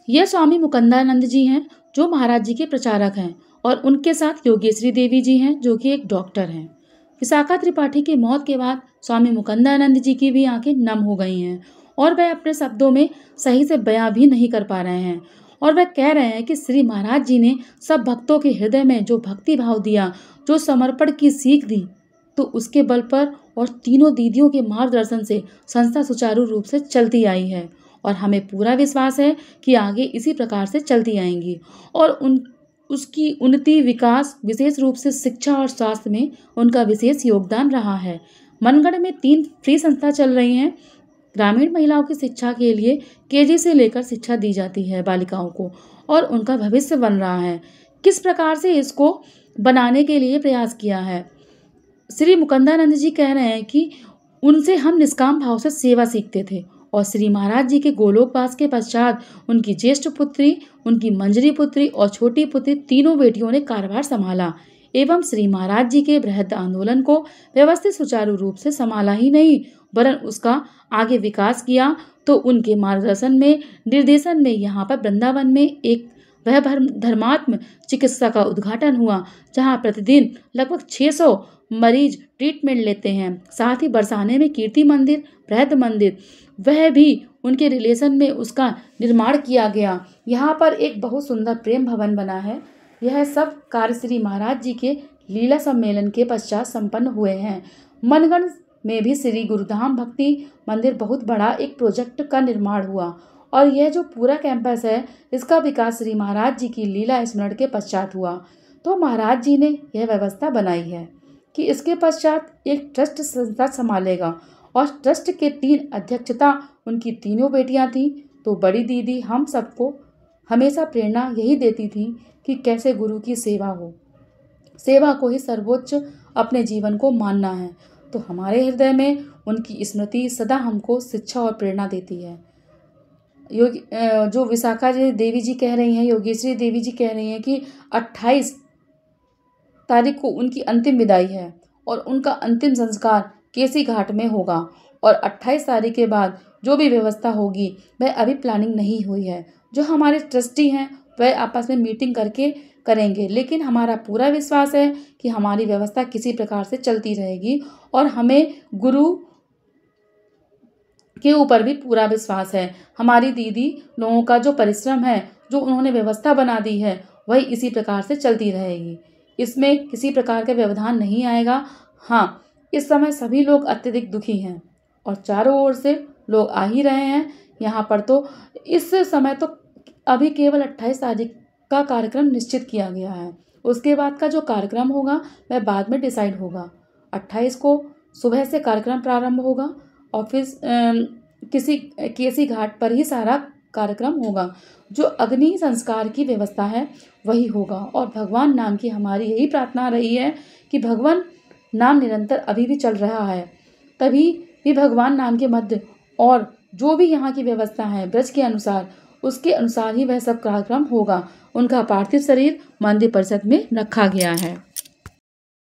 यह स्वामी मुकुंदानंद जी हैं जो महाराज जी के प्रचारक हैं और उनके साथ योगेश्वरी देवी जी हैं जो कि एक डॉक्टर हैं। विशाखा त्रिपाठी की मौत के बाद स्वामी मुकुंदानंद जी की भी आंखें नम हो गई हैं और वह अपने शब्दों में सही से बयां भी नहीं कर पा रहे हैं। और वह कह रहे हैं कि श्री महाराज जी ने सब भक्तों के हृदय में जो भक्ति भाव दिया, जो समर्पण की सीख दी, तो उसके बल पर और तीनों दीदियों के मार्गदर्शन से संस्था सुचारू रूप से चलती आई है और हमें पूरा विश्वास है कि आगे इसी प्रकार से चलती आएंगी। और उसकी उन्नति विकास विशेष रूप से शिक्षा और स्वास्थ्य में उनका विशेष योगदान रहा है। मनगढ़ में 3 फ्री संस्था चल रही हैं। ग्रामीण महिलाओं की शिक्षा के लिए केजी से लेकर शिक्षा दी जाती है बालिकाओं को और उनका भविष्य बन रहा है। किस प्रकार से इसको बनाने के लिए प्रयास किया है। श्री मुकुंदानंद जी कह रहे हैं कि उनसे हम निष्काम भाव से सेवा सीखते थे और श्री महाराज जी के गोलोकवास के पश्चात उनकी ज्येष्ठ पुत्री, उनकी मंजरी पुत्री और छोटी पुत्री तीनों बेटियों ने कार्यभार संभाला एवं श्री महाराज जी के बृहद आंदोलन को व्यवस्थित सुचारू रूप से संभाला ही नहीं वरन उसका आगे विकास किया। तो उनके मार्गदर्शन में निर्देशन में यहाँ पर वृंदावन में एक वह धर्मात्म चिकित्सा का उद्घाटन हुआ जहाँ प्रतिदिन लगभग 600 मरीज ट्रीटमेंट लेते हैं। साथ ही बरसाने में कीर्ति मंदिर, बृहद मंदिर, वह भी उनके रिलेशन में उसका निर्माण किया गया। यहाँ पर एक बहुत सुंदर प्रेम भवन बना है। यह सब कार्य श्री महाराज जी के लीला सम्मेलन के पश्चात संपन्न हुए हैं। मनगढ़ में भी श्री गुरुधाम भक्ति मंदिर बहुत बड़ा एक प्रोजेक्ट का निर्माण हुआ और यह जो पूरा कैंपस है इसका विकास श्री महाराज जी की लीला स्मरण के पश्चात हुआ। तो महाराज जी ने यह व्यवस्था बनाई है कि इसके पश्चात एक ट्रस्ट संस्था संभालेगा और ट्रस्ट के 3 अध्यक्षता उनकी तीनों बेटियां थीं। तो बड़ी दीदी हम सबको हमेशा प्रेरणा यही देती थी कि कैसे गुरु की सेवा हो, सेवा को ही सर्वोच्च अपने जीवन को मानना है। तो हमारे हृदय में उनकी स्मृति सदा हमको शिक्षा और प्रेरणा देती है। जो विशाखा देवी जी कह रही हैं, योगेश्वरी देवी जी कह रही हैं कि 28 तारीख को उनकी अंतिम विदाई है और उनका अंतिम संस्कार केसी घाट में होगा और 28 तारीख के बाद जो भी व्यवस्था होगी वह अभी प्लानिंग नहीं हुई है। जो हमारे ट्रस्टी हैं वह आपस में मीटिंग करके करेंगे, लेकिन हमारा पूरा विश्वास है कि हमारी व्यवस्था किसी प्रकार से चलती रहेगी और हमें गुरु के ऊपर भी पूरा विश्वास है। हमारी दीदी लोगों का जो परिश्रम है, जो उन्होंने व्यवस्था बना दी है, वही इसी प्रकार से चलती रहेगी। इसमें किसी प्रकार का व्यवधान नहीं आएगा। हाँ, इस समय सभी लोग अत्यधिक दुखी हैं और चारों ओर से लोग आ ही रहे हैं यहाँ पर। तो इस समय तो अभी केवल 28 तारीख का कार्यक्रम निश्चित किया गया है। उसके बाद का जो कार्यक्रम होगा वह बाद में डिसाइड होगा। 28 को सुबह से कार्यक्रम प्रारंभ होगा और फिर किसी केसी घाट पर ही सारा कार्यक्रम होगा। जो अग्नि संस्कार की व्यवस्था है वही होगा और भगवान नाम की हमारी यही प्रार्थना रही है कि भगवान नाम निरंतर अभी भी चल रहा है, तभी भी भगवान नाम के मध्य और जो भी यहाँ की व्यवस्था है ब्रज के अनुसार, उसके अनुसार ही वह सब कार्यक्रम होगा। उनका पार्थिव शरीर मंदिर परिषद में रखा गया है।